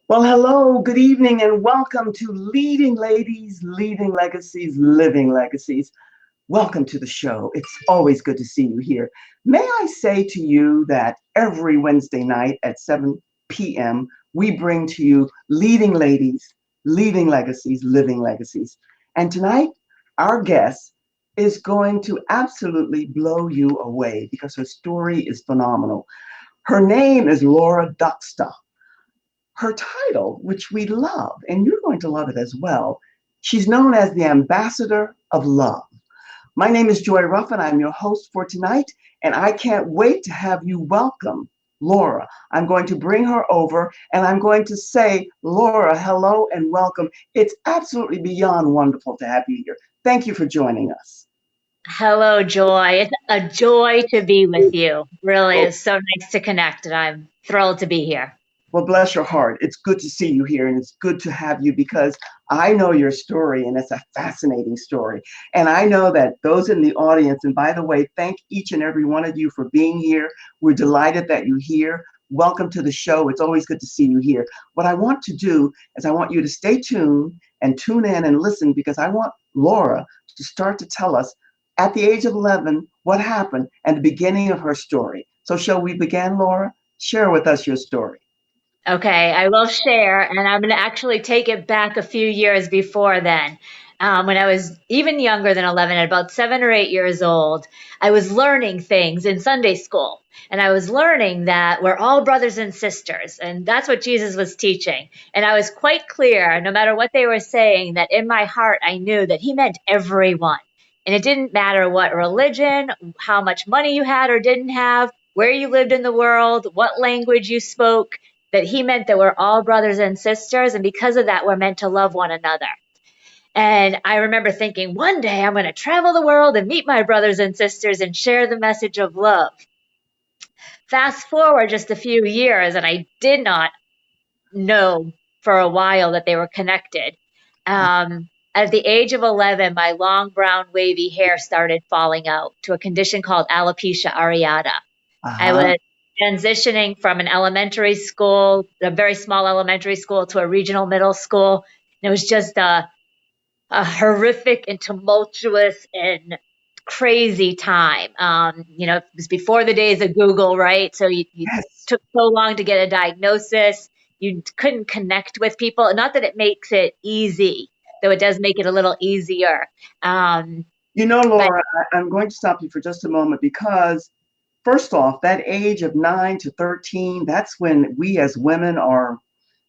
Well, hello, good evening, and welcome to Leading Ladies, Leading Legacies, Living Legacies. Welcome to the show. It's always good to see you here. May I say to you that every Wednesday night at 7 p.m., we bring to you Leading Ladies, Leading Legacies, Living Legacies. And tonight, our guest is going to absolutely blow you away because her story is phenomenal. Her name is Laura Duksta. Her title, which we love, and you're going to love it as well, she's known as the Ambassador of Love. My name is Joy Ruffen. I'm your host for tonight, and I can't wait to have you welcome Laura. I'm going to bring her over and I'm going to say, Laura, hello and welcome. It's absolutely beyond wonderful to have you here. Thank you for joining us. Hello, Joy. It's a joy to be with you. Really, it's so nice to connect, and I'm thrilled to be here. Well, bless your heart. It's good to see you here, and it's good to have you because I know your story, and it's a fascinating story. And I know that those in the audience, and by the way, thank each and every one of you for being here. We're delighted that you're here. Welcome to the show. It's always good to see you here. What I want to do is I want you to stay tuned and tune in and listen because I want Laura to start to tell us at the age of 11 what happened and the beginning of her story. So, shall we begin, Laura? Share with us your story. Okay, I will share, and I'm going to actually take it back a few years before then. When I was even younger than 11, at about 7 or 8 years old, I was learning things in Sunday school. And I was learning that we're all brothers and sisters. And that's what Jesus was teaching. And I was quite clear, no matter what they were saying, that in my heart, I knew that he meant everyone. And it didn't matter what religion, how much money you had or didn't have, where you lived in the world, what language you spoke, that he meant that we're all brothers and sisters. And because of that, we're meant to love one another. And I remember thinking, one day I'm going to travel the world and meet my brothers and sisters and share the message of love. Fast forward just a few years, and I did not know for a while that they were connected. At the age of 11, my long brown wavy hair started falling out to a condition called alopecia areata. I Uh-huh. was transitioning from an elementary school, a very small elementary school, to a regional middle school. And it was just a horrific and tumultuous and crazy time. It was before the days of Google, right? So you Yes. took so long to get a diagnosis. You couldn't connect with people. Not that it makes it easy, though it does make it a little easier. Um, You know, but Laura, I'm going to stop you for just a moment because, first off, that age of 9 to 13, that's when we as women are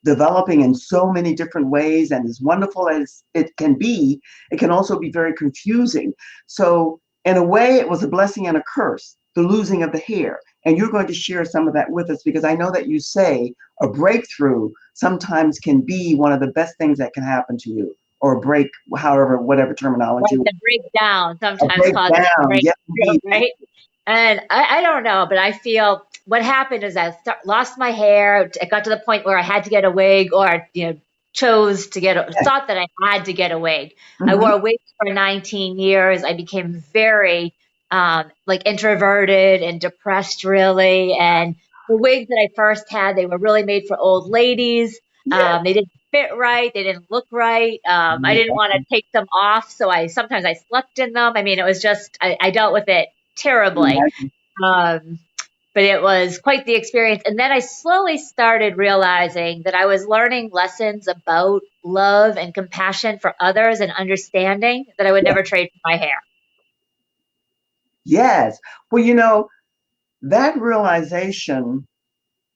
developing in so many different ways. And as wonderful as it can be, it can also be very confusing. So, in a way, it was a blessing and a curse, the losing of the hair. And you're going to share some of that with us because I know that you say a breakthrough sometimes can be one of the best things that can happen to you, or a break, however, whatever terminology, like the breakdown, a sometimes called the breakdown. Yes, breakthrough, indeed. right? And I don't know, but I feel what happened is lost my hair. It got to the point where I had to get a wig, or chose to Yes. thought that I had to get a wig. I Hmm. wore a wig for 19 years. I became very like introverted and depressed, really. And the wigs that I first had, they were really made for old ladies. Yes. They didn't fit right. They didn't look right. I didn't want to take them off, so I sometimes I slept in them. I mean, it was just I dealt with it terribly. Yes. Um, but it was quite the experience. And then I slowly started realizing that I was learning lessons about love and compassion for others and understanding that I would never trade for my hair. Yes. Well, that realization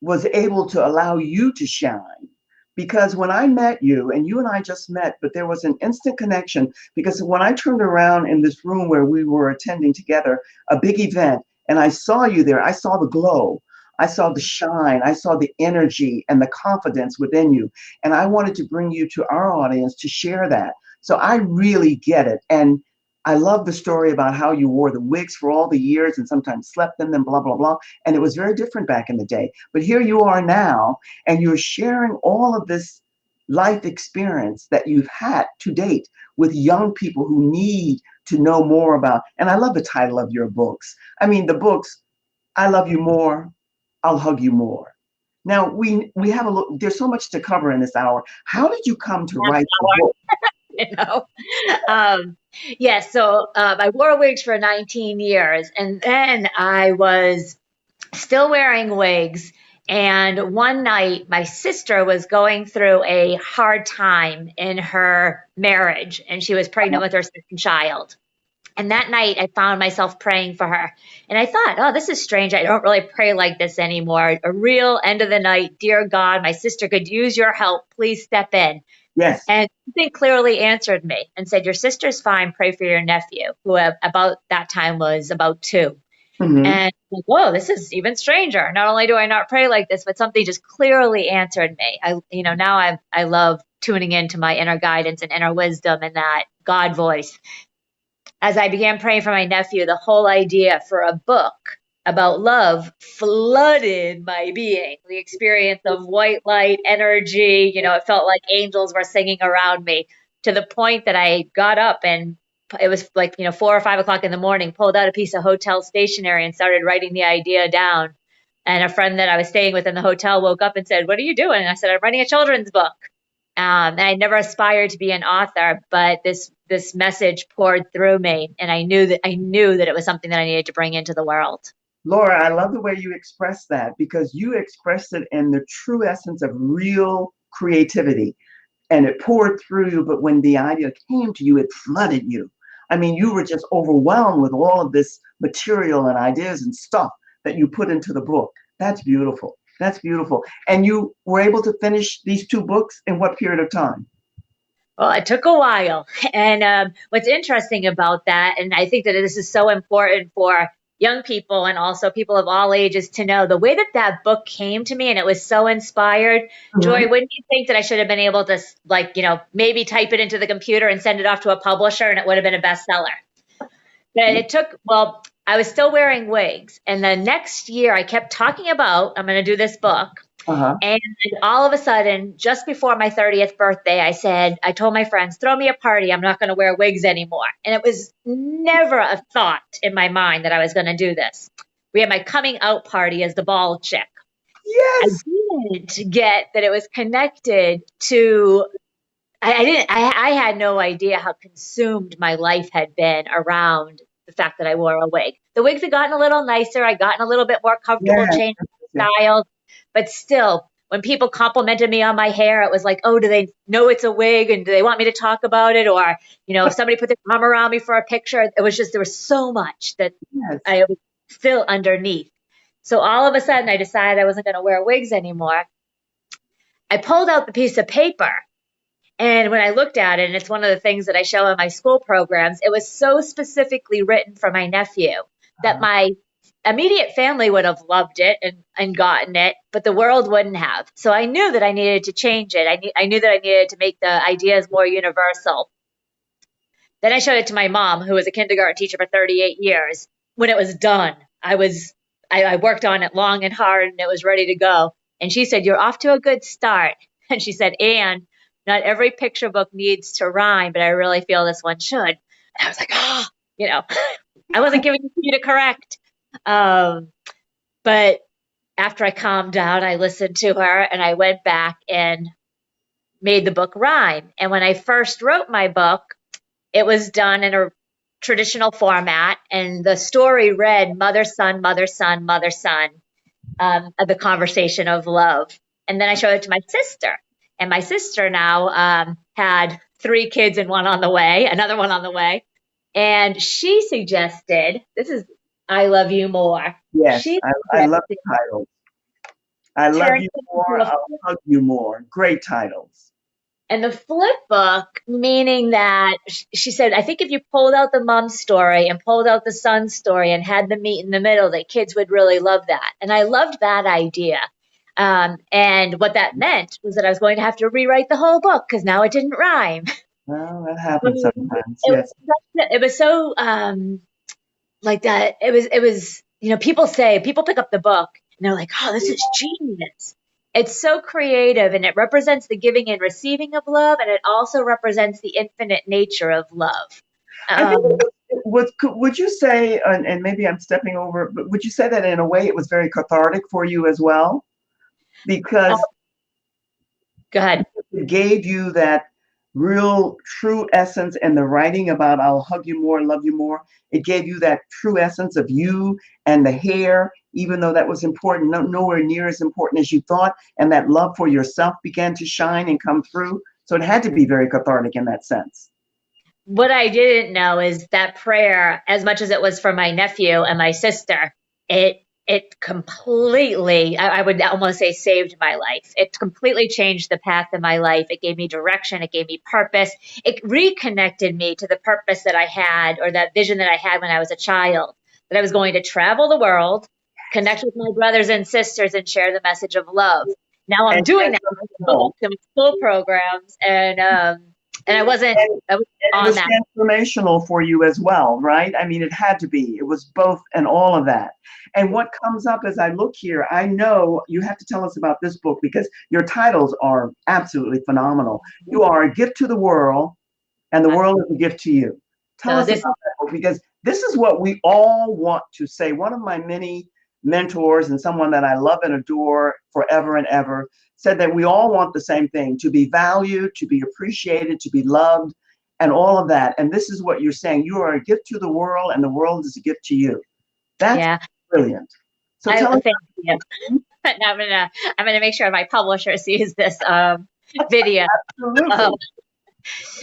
was able to allow you to shine because when I met you, and you and I just met, but there was an instant connection because when I turned around in this room where we were attending together a big event and I saw you there, I saw the glow. I saw the shine. I saw the energy and the confidence within you. And I wanted to bring you to our audience to share that. So I really get it. And I love the story about how you wore the wigs for all the years and sometimes slept in them, blah, blah, blah. And it was very different back in the day. But here you are now, and you're sharing all of this life experience that you've had to date with young people who need to know more about. And I love the title of your books. I mean, the books, I Love You More, I'll Hug You More. Now we have a look. There's so much to cover in this hour. How did you come to write the book? You know? Um, yes, so I wore wigs for 19 years, and then I was still wearing wigs. And one night, my sister was going through a hard time in her marriage, and she was pregnant with her second child. And that night, I found myself praying for her. And I thought, oh, this is strange. I don't really pray like this anymore. A real end of the night, dear God, my sister could use your help. Please step in. Yes. And they clearly answered me and said, your sister's fine. Pray for your nephew, who about that time was about 2. Hmm. And I'm like, whoa, this is even stranger. Not only do I not pray like this, but something just clearly answered me. Now I love tuning into my inner guidance and inner wisdom and that God voice. As I began praying for my nephew, the whole idea for a book about love flooded my being. The experience of white light, energy, it felt like angels were singing around me, to the point that I got up and it was like, 4 or 5 o'clock in the morning, pulled out a piece of hotel stationery and started writing the idea down. And a friend that I was staying with in the hotel woke up and said, "What are you doing?" And I said, "I'm writing a children's book." And I never aspired to be an author, but this message poured through me, and I knew that it was something that I needed to bring into the world. Laura, I love the way you express that because you expressed it in the true essence of real creativity and it poured through you. But when the idea came to you, it flooded you. I mean, you were just overwhelmed with all of this material and ideas and stuff that you put into the book. That's beautiful. That's beautiful. And you were able to finish these 2 books in what period of time? Well, it took a while. And what's interesting about that, and I think that this is so important for young people and also people of all ages to know, the way that that book came to me, and it was so inspired. Mhm. Joy, wouldn't you think that I should have been able to, like, maybe type it into the computer and send it off to a publisher and it would have been a bestseller? But it took, well, I was still wearing wigs. And the next year, I kept talking about, I'm going to do this book. Uh-huh. And all of a sudden, just before my 30th birthday, I told my friends, throw me a party. I'm not going to wear wigs anymore. And it was never a thought in my mind that I was going to do this. We had my coming out party as the bald chick. I Yes. didn't get that it was connected to, I didn't, I had no idea how consumed my life had been around the fact that I wore a wig. The wigs had gotten a little nicer. I'd gotten a little bit more comfortable Yes. changing Yes. styles. But still, when people complimented me on my hair, it was like, oh, do they know it's a wig and do they want me to talk about it? Or, if somebody put their arm around me for a picture, it was just, there was so much that Yes. I was still underneath. So all of a sudden, I decided I wasn't going to wear wigs anymore. I pulled out the piece of paper. And when I looked at it, and it's one of the things that I show in my school programs, it was so specifically written for my nephew that Uh-huh. my immediate family would have loved it and gotten it, but the world wouldn't have. So I knew that I needed to change it. I knew that I needed to make the ideas more universal. Then I showed it to my mom, who was a kindergarten teacher for 38 years. When it was done, I worked on it long and hard, and it was ready to go. And she said, "You're off to a good start." And she said, "And not every picture book needs to rhyme, but I really feel this one should." And I was like, oh, I wasn't giving it to you to correct. Um, but after I calmed down, I listened to her and I went back and made the book rhyme. And when I first wrote my book, it was done in a traditional format, and the story read mother, son, mother, son, mother, son, the conversation of love. And then I showed it to my sister, and my sister now had 3 kids and one on the way, another one on the way. And she suggested, this is I Love You More. Yes. She I love suggested the titles. I love turning you it more. into a I'll hug you more. Great titles. And the flip book, meaning that she said, I think if you pulled out the mom story and pulled out the son story and had them meet in the middle, that kids would really love that. And I loved that idea. And what that meant was that I was going to have to rewrite the whole book because now it didn't rhyme. Well, that happens it sometimes. was Yes. it was so like that. It was people pick up the book and they're like, oh, this is genius. It's so creative and it represents the giving and receiving of love, and it also represents the infinite nature of love. I think Um, would you say, and maybe I'm stepping over, but would you say that in a way it was very cathartic for you as well? Uh, because Go ahead. it gave you that real true essence, and the writing about I'll hug you more, love you more. It gave you that true essence of you and the hair, even though that was important, nowhere near as important as you thought. And that love for yourself began to shine and come through. So it had to be very cathartic in that sense. What I didn't know is that prayer, as much as it was for my nephew and my sister, it completely, I would almost say, saved my life. It completely changed the path of my life. It gave me direction. It gave me purpose. It reconnected me to the purpose that I had, or that vision that I had when I was a child, that I was going to travel the world, connect with my brothers and sisters, and share the message of love. Now I'm And doing yes, that in no. schools, in school programs, and I wasn't And it on was that. transformational for you as well, right? I mean, it had to be. It was both and all of that. And what comes up as I look here, I know you have to tell us about this book because your titles are absolutely phenomenal. You are a gift to the world, and the world is a gift to you. Tell So us this, about that book because this is what we all want to say. One of my many mentors and someone that I love and adore forever and ever said that we all want the same thing, to be valued, to be appreciated, to be loved, and all of that. And this is what you're saying. You are a gift to the world, and the world is a gift to you. That's yeah, brilliant. So I tell us. thank you. And I'm gonna make sure my publisher sees this video. Um, Absolutely.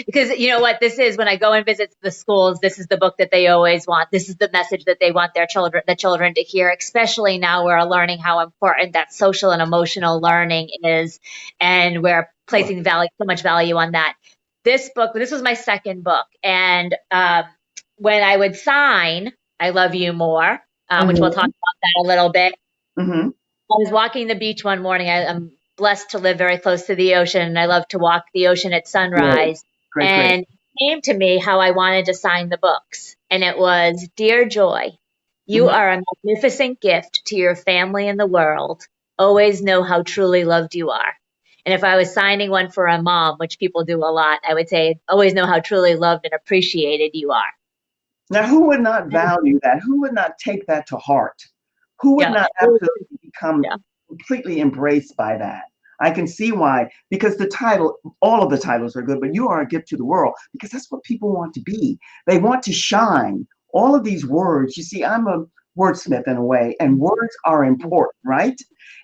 because you know what this is, when I go and visit the schools, this is the book that they always want. This is the message that they want the children to hear, especially now we're learning how important that social and emotional learning is, and we're placing so much value on that. This was my second book, and when I would sign I Love You More, which we'll talk Mm-hmm. about that a little bit. Mm-hmm. I was walking the beach one morning. I'm blessed to live very close to the ocean, and I love to walk the ocean at Great, sunrise. great, great. And it came to me how I wanted to sign the books. And it was, Dear Joy, you Mm-hmm. are a magnificent gift to your family and the world. Always know how truly loved you are. And if I was signing one for a mom, which people do a lot, I would say, always know how truly loved and appreciated you are. Now, who would not value that? Who would not take that to heart? Who would Yeah. not absolutely become Yeah. completely embraced by that? I can see why, because the title, all of the titles are good, but you are a gift to the world because that's what people want to be. They want to shine. All of these words, you see, I'm a wordsmith in a way, and words are important, right?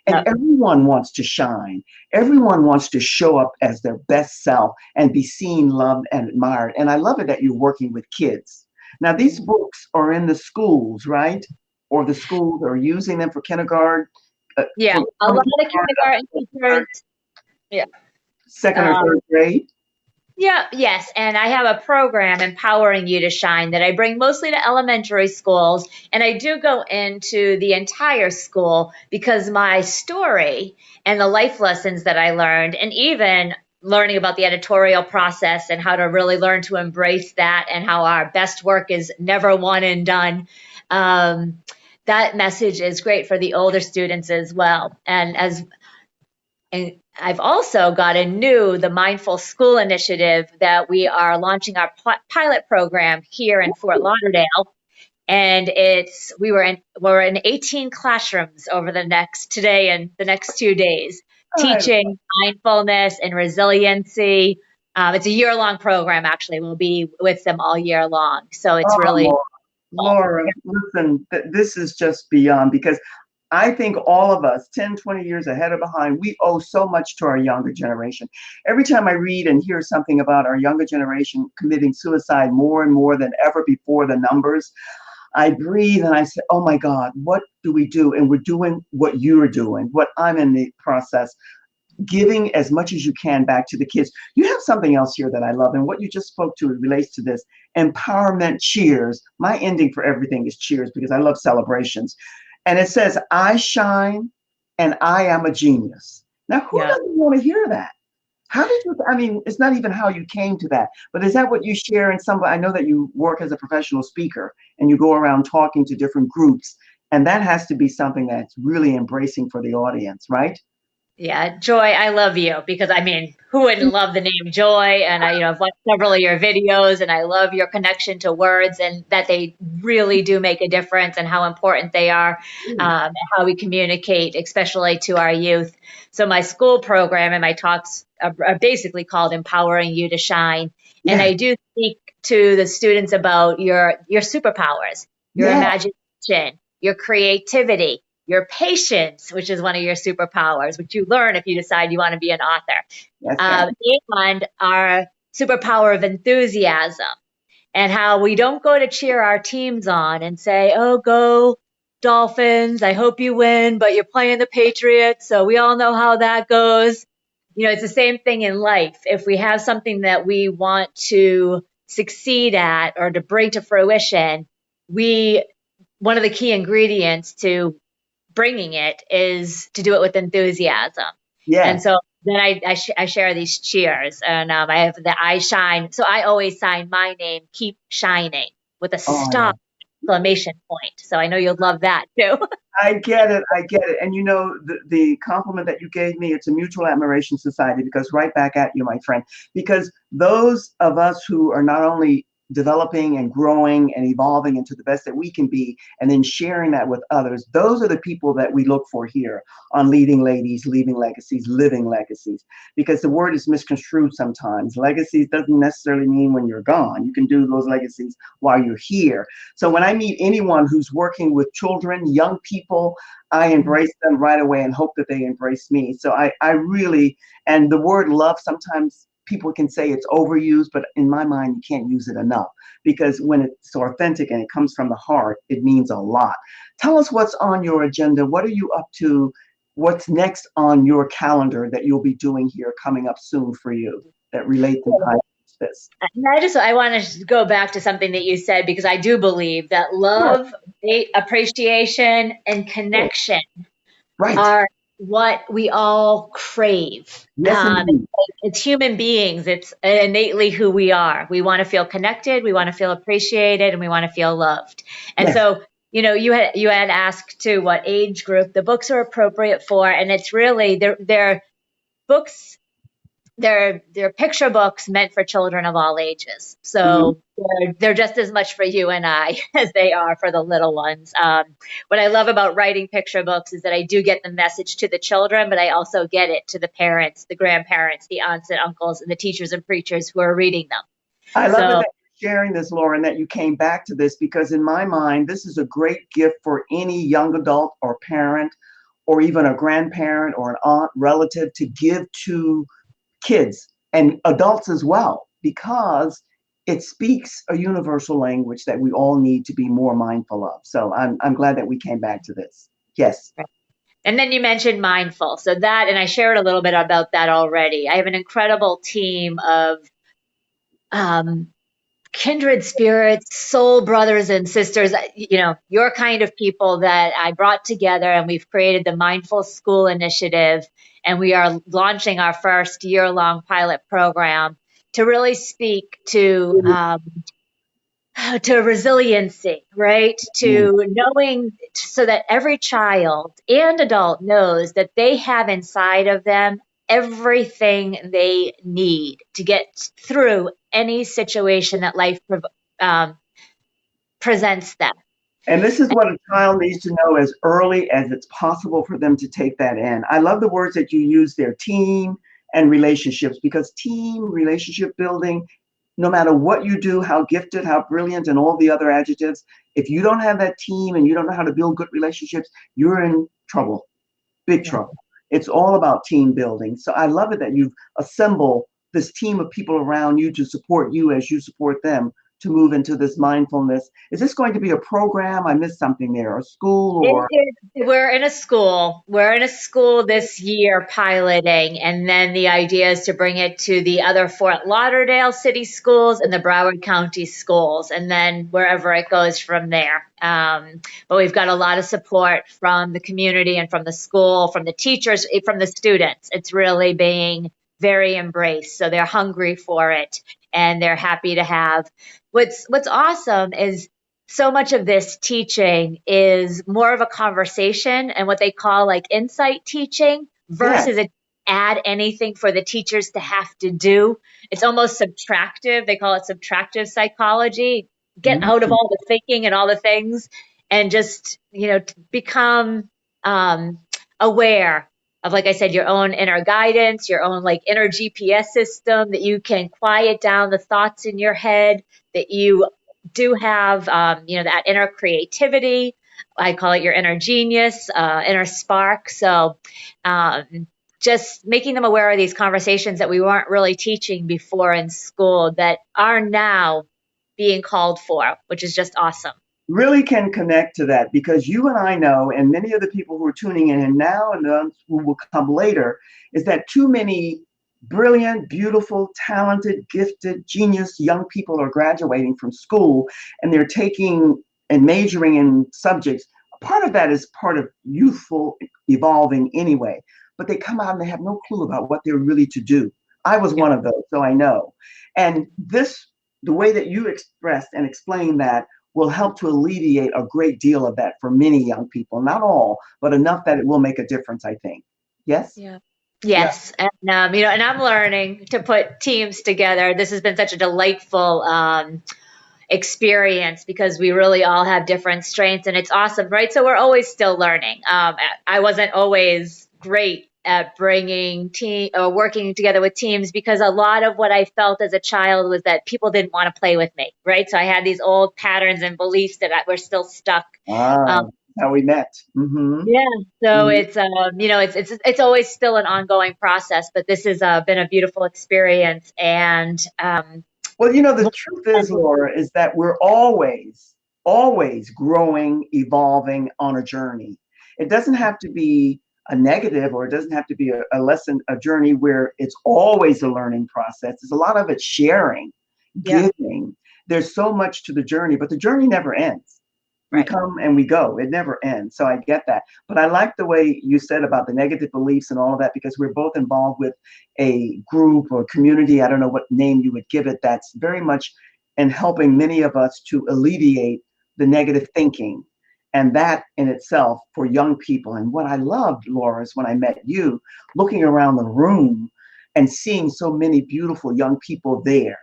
And Yeah. everyone wants to shine. Everyone wants to show up as their best self and be seen, loved, and admired. And I love it that you're working with kids. Now, these books are in the schools, right? Or the schools are using them for kindergarten, Yeah. for A from lot of kindergarten up kindergarten to teachers. Yeah. second or Um, third grade. Yeah, yes. And I have a program, Empowering You to Shine, that I bring mostly to elementary schools. And I do go into the entire school because my story and the life lessons that I learned, and even learning about the editorial process and how to really learn to embrace that, and how our best work is never one and done. Um, that message is great for the older students as well. And I've also got a the Mindful School initiative that we are launching our pilot program here in Fort Lauderdale. And we're in 18 classrooms over the next today and the next 2 days, I, teaching mindfulness and resiliency. It's a year-long program, actually. We'll be with them all year long. So it's really oh, cool. Laura, listen, this is just beyond because I think all of us, 10, 20 years ahead or behind, we owe so much to our younger generation. Every time I read and hear something about our younger generation committing suicide more and more than ever before, the numbers, I breathe and I say, oh my God, what do we do? And we're doing what you're doing, what I'm in the process, giving as much as you can back to the kids. You have something else here that I love, and what you just spoke to relates to this empowerment cheers. My ending for everything is cheers because I love celebrations. And it says, I shine and I am a genius. Now, who Yeah. doesn't want to hear that? How did you, I mean, it's not even how you came to that, but is that what you share in some, I know that you work as a professional speaker and you go around talking to different groups, and that has to be something that's really embracing for the audience, right? Yeah, Joy, I love you because I mean, who wouldn't love the name Joy? And I've watched several of your videos, and I love your connection to words and that they really do make a difference and how important they are, and how we communicate, especially to our youth. So my school program and my talks are basically called Empowering You to Shine. And Yeah. I do speak to the students about your superpowers, your Yeah. imagination, your creativity, your patience, which is one of your superpowers, which you learn if you decide you want to be an author, That's right. and our superpower of enthusiasm, and how we don't go to cheer our teams on and say, oh, go Dolphins, I hope you win, but you're playing the Patriots, so we all know how that goes. You know, it's the same thing in life. If we have something that we want to succeed at or to bring to fruition, one of the key ingredients to bringing it is to do it with enthusiasm. And Yes. so then I share these cheers, and I have the I shine. So I always sign my name, Keep Shining, with a Oh, star exclamation point. So I know you'll love that too. I get it. I get it. And you know, the compliment that you gave me, it's a mutual admiration society because right back at you, my friend. Because those of us who are not only developing and growing and evolving into the best that we can be, and then sharing that with others, those are the people that we look for here on Leading Ladies, Leaving Legacies, Living Legacies. Because the word is misconstrued sometimes. Legacies doesn't necessarily mean when you're gone. You can do those legacies while you're here. So when I meet anyone who's working with children, young people, I embrace them right away and hope that they embrace me. So I really, and the word love, sometimes people can say it's overused, but in my mind, you can't use it enough because when it's authentic and it comes from the heart, it means a lot. Tell us what's on your agenda. What are you up to? What's next on your calendar that you'll be doing here coming up soon for you that relate to this? And I want to go back to something that you said because I do believe that Sure. love, appreciation, and connection Right. are what we all crave. Yes, indeed. It's human beings. It's innately who we are. We want to feel connected. We want to feel appreciated, and we want to feel loved. And Yes. so, you had asked too what age group the books are appropriate for, and it's really they're books. They're picture books meant for children of all ages. Mhm. So they're just as much for you and I as they are for the little ones. What I love about writing picture books is that I do get the message to the children, but I also get it to the parents, the grandparents, the aunts and uncles, and the teachers and preachers who are reading them. I love it So that you're sharing this, Lauren, that you came back to this because in my mind, this is a great gift for any young adult or parent or even a grandparent or an aunt, relative to give to kids and adults as well, because it speaks a universal language that we all need to be more mindful of. So I'm glad that we came back to this. Yes. and then you mentioned mindful. So that, and I shared a little bit about that already. I have an incredible team of um, kindred spirits, soul brothers and sisters, your kind of people that I brought together, and we've created the Mindful School Initiative, and we are launching our first year-long pilot program to really speak to resiliency, right? Mm. To knowing so that every child and adult knows that they have inside of them everything they need to get through any situation that life um, presents them. And this is what a child needs to know as early as it's possible for them to take that in. I love the words that you use there, team and relationships, because team relationship building, no matter what you do, how gifted, how brilliant, and all the other adjectives, if you don't have that team and you don't know how to build good relationships, you're in trouble, big Yeah. trouble. It's all about team building. So I love it that you've assembled this team of people around you to support you as you support them to move into this mindfulness. Is this going to be a program? I missed something there, a school or? We're in a school. We're in a school this year piloting, and then the idea is to bring it to the other Fort Lauderdale city schools and the Broward County schools, and then wherever it goes from there. But we've got a lot of support from the community and from the school, from the teachers, from the students. It's really being very embraced. So they're hungry for it, and they're happy to have. What's awesome is so much of this teaching is more of a conversation and what they call like insight teaching Yes. versus add anything for the teachers to have to do. It's almost subtractive. They call it subtractive psychology. Get Mhm. out of all the thinking and all the things and just, become aware like I said, your own inner guidance, your own like inner GPS system that you can quiet down the thoughts in your head, that you do have, that inner creativity. I call it your inner genius, inner spark. So, just making them aware of these conversations that we weren't really teaching before in school that are now being called for, which is just awesome. Really can connect to that because you and I know, and many of the people who are tuning in now and those who will come later, is that too many brilliant, beautiful, talented, gifted, genius young people are graduating from school and they're taking and majoring in subjects. Part of that is part of youthful evolving anyway, but they come out and they have no clue about what they're really to do. I was one of those, so I know. And the way that you expressed and explained that will help to alleviate a great deal of that for many young people. Not all, but enough that it will make a difference, I think. Yes? Yeah. Yeah. Yes. And, and I'm learning to put teams together. This has been such a delightful experience because we really all have different strengths and it's awesome, right? So we're always still learning. I wasn't always great at bringing team or working together with teams because a lot of what I felt as a child was that people didn't want to play with me, right? So I had these old patterns and beliefs that were still stuck. Ah, Um, how we met. Mm-hmm. yeah, so Mm-hmm. it's always still an ongoing process, but this has been a beautiful experience and Well, the truth is, Laura, is that we're always growing, evolving on a journey. It doesn't have to be a negative or it doesn't have to be a lesson, a journey where it's always a learning process. There's a lot of it sharing, yeah, giving. There's so much to the journey, but the journey never ends. We right. come and we go. It never ends. So I get that. But I like the way you said about the negative beliefs and all of that because we're both involved with a group or community. I don't know what name you would give it. That's very much in helping many of us to alleviate the negative thinking. And that in itself for young people. And what I loved, Laura, is when I met you, looking around the room and seeing so many beautiful young people there.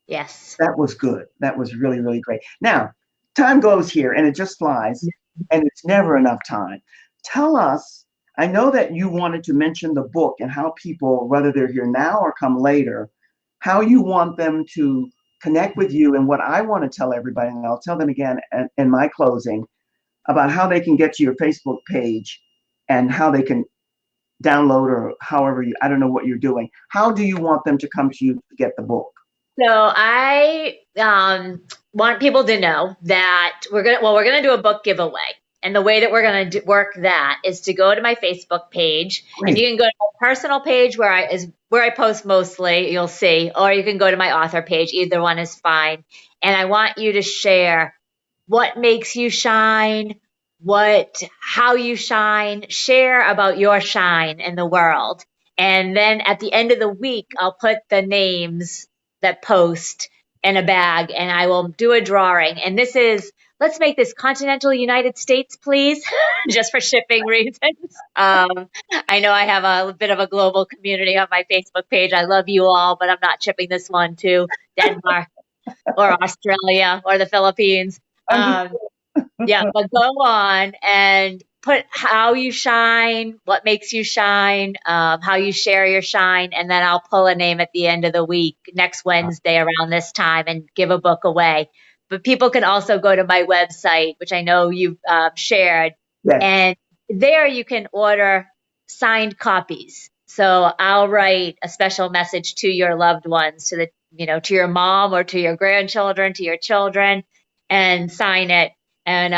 Yes. That was good. That was really, really great. Now, time goes here and it just flies, and it's never enough time. Tell us, I know that you wanted to mention the book and how people, whether they're here now or come later, how you want them to connect with you. And what I want to tell everybody, and I'll tell them again in my closing, about how they can get to your Facebook page and how they can download or however you, I don't know what you're doing. How do you want them to come to you to get the book? So I want people to know that we're gonna do a book giveaway, and the way that we're gonna work that is to go to my Facebook page, and you Great. can go to my personal page where I post mostly. You'll see, or you can go to my author page. Either one is fine. And I want you to share what makes you shine, how you shine. Share about your shine in the world. And then at the end of the week, I'll put the names that post in a bag and I will do a drawing. And let's make this continental United States, please, just for shipping reasons. I know I have a bit of a global community on my Facebook page. I love you all, but I'm not shipping this one to Denmark or Australia or the Philippines. Um, yeah, but go on and put how you shine, what makes you shine, how you share your shine, and then I'll pull a name at the end of the week, next Wednesday around this time, and give a book away. But people can also go to my website, which I know you've shared, Yes. and there you can order signed copies. So I'll write a special message to your loved ones, to your mom or to your grandchildren, to your children, and sign it and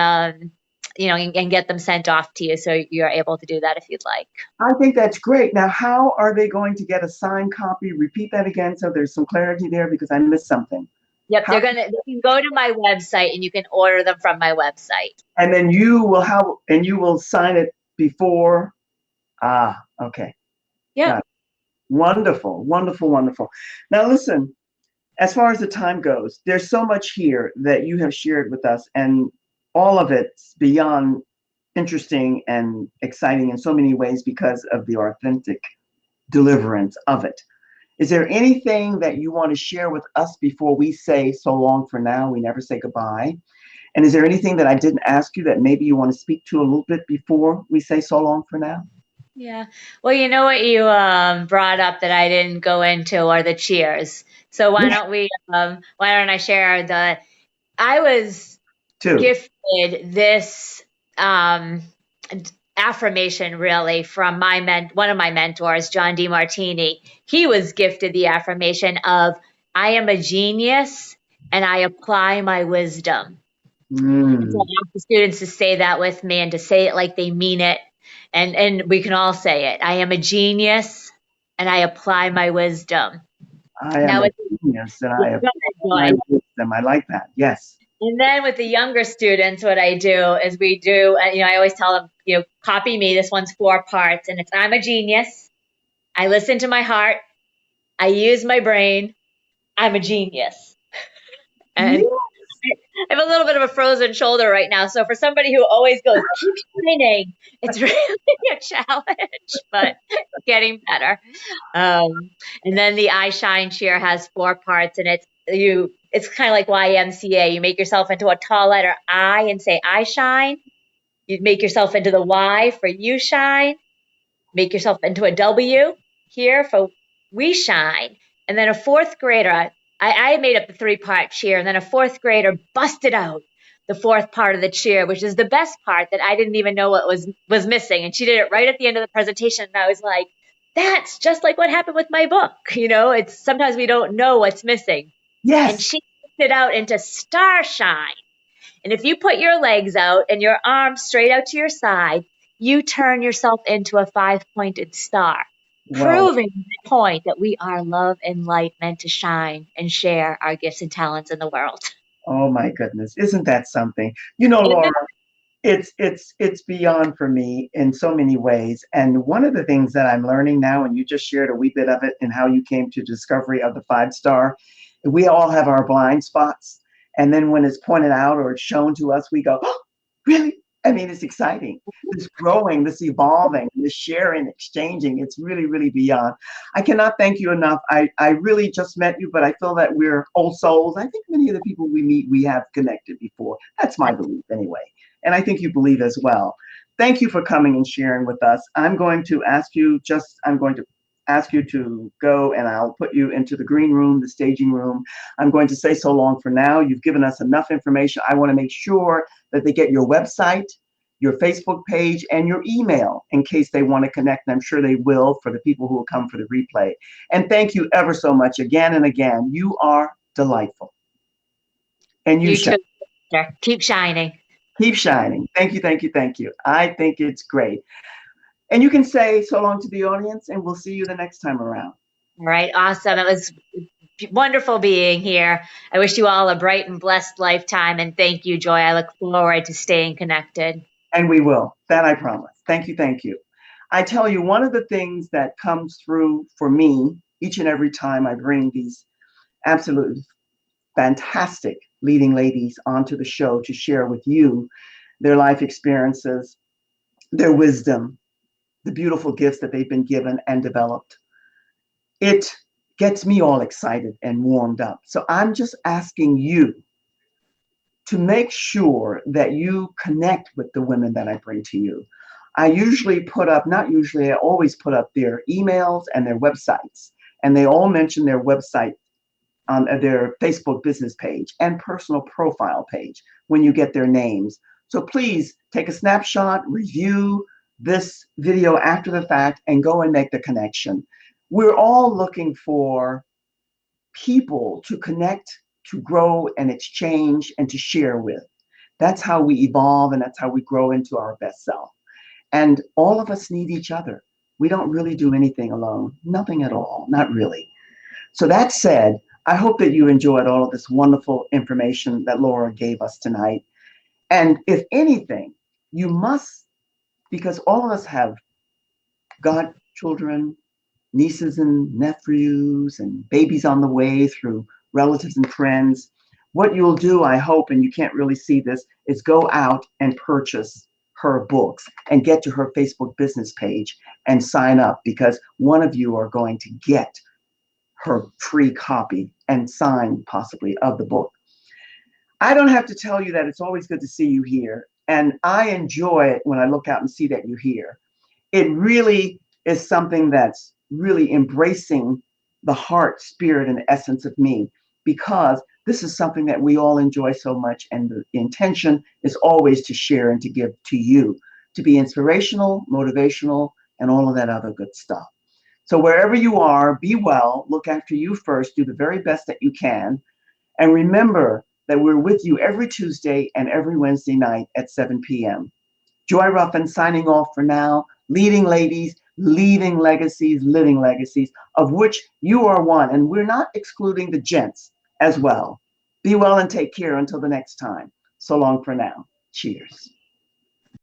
and get them sent off to you so you're able to do that if you'd like. I think that's great. Now, how are they going to get a signed copy? Repeat that again so there's some clarity there because I missed something. Yep, How, they can go to my website and you can order them from my website. and then you will sign it before. Ah, okay. Yep. Got it. Wonderful, wonderful, wonderful. Now, listen, as far as the time goes, there's so much here that you have shared with us, and all of it's beyond interesting and exciting in so many ways because of the authentic deliverance of it. Is there anything that you want to share with us before we say so long for now? We never say goodbye. And is there anything that I didn't ask you that maybe you want to speak to a little bit before we say so long for now? Yeah. Well, you know what you brought up that I didn't go into are the cheers. So Yeah, why don't I share I was too. gifted this um affirmation really from one of my mentors, John DeMartini. He was gifted the affirmation of I am a genius and I apply my wisdom. And so I Mm, ask the students to say that with me and to say it like they mean it. And we can all say it. I am a genius and I apply my wisdom. I am Now a with genius and yeah, I go apply ahead, my Joy. wisdom. I like that. Yes. And then with the younger students, what I do is I always tell them, copy me. This one's 4 parts, and it's I'm a genius. I listen to my heart. I use my brain. I'm a genius. Yeah. And I have a little bit of a frozen shoulder right now. So for somebody who always goes, keep shining, it's really a challenge, but getting better. And then the I Shine cheer has 4 parts, and it's kind of like YMCA. You make yourself into a tall letter I and say I shine. You make yourself into the Y for you shine. Make yourself into a W here for we shine. And then a fourth grader, I made up the 3 part cheer, and then a fourth grader busted out the fourth part of the cheer, which is the best part that I didn't even know what was missing. And she did it right at the end of the presentation. And I was like, that's just like what happened with my book. It's sometimes we don't know what's missing. And Yes. she busted out into starshine. And if you put your legs out and your arms straight out to your side, you turn yourself into a 5 pointed star, Well, proving the point that we are love and light meant to shine and share our gifts and talents in the world. oh my goodness. Isn't that something? You know, Isn't Laura, it? it's beyond for me in so many ways. And one of the things that I'm learning now, and you just shared a wee bit of it and how you came to discovery of the 5 star, we all have our blind spots. And then when it's pointed out or it's shown to us, we go, oh, really? I mean, it's exciting. This growing, this evolving, this sharing, exchanging, it's really, really beyond. I cannot thank you enough. I really just met you, but I feel that we're old souls. I think many of the people we meet, we have connected before. That's my belief anyway. And I think you believe as well. Thank you for coming and sharing with us. I'm going to ask you to go and I'll put you into the green room, the staging room. I'm going to say so long for now. You've given us enough information. I want to make sure that they get your website, your Facebook page, and your email in case they want to connect. And I'm sure they will for the people who will come for the replay. And thank you ever so much again and again. You are delightful. And you You shine. too. Sister. Keep shining. Keep shining. Thank you, thank you, thank you. I think it's great. And you can say so long to the audience, and we'll see you the next time around. All right. Awesome. It was wonderful being here. I wish you all a bright and blessed lifetime. And thank you, Joy. I look forward to staying connected. And we will. That I promise. Thank you, thank you. I tell you, one of the things that comes through for me each and every time I bring these absolutely fantastic leading ladies onto the show to share with you their life experiences, their wisdom, the beautiful gifts that they've been given and developed. It gets me all excited and warmed up. So I'm just asking you to make sure that you connect with the women that I bring to you. I usually put up, not usually, I always put up their emails and their websites. And they all mention their website on their Facebook business page and personal profile page when you get their names. So please take a snapshot, review this video after the fact, and go and make the connection. We're all looking for people to connect, to grow and exchange and to share with. That's how we evolve and that's how we grow into our best self. And all of us need each other. We don't really do anything alone, nothing at all, not really. So that said, I hope that you enjoyed all of this wonderful information that Laura gave us tonight. And if anything, you must, because all of us have godchildren, nieces and nephews, and babies on the way through relatives and friends. What you'll do, I hope, and you can't really see this, is go out and purchase her books and get to her Facebook business page and sign up because one of you are going to get her free copy and sign possibly of the book. I don't have to tell you that it's always good to see you here. And I enjoy it when I look out and see that you're here. It really is something that's really embracing the heart, spirit, and essence of me, because this is something that we all enjoy so much. And the intention is always to share and to give to you, to be inspirational, motivational, and all of that other good stuff. So wherever you are, be well, look after you first, do the very best that you can. And remember that we're with you every Tuesday and every Wednesday night at 7 p.m. Joy Ruffen signing off for now. Leading ladies, leaving legacies, living legacies, of which you are one. And we're not excluding the gents as well. Be well and take care until the next time. So long for now. Cheers.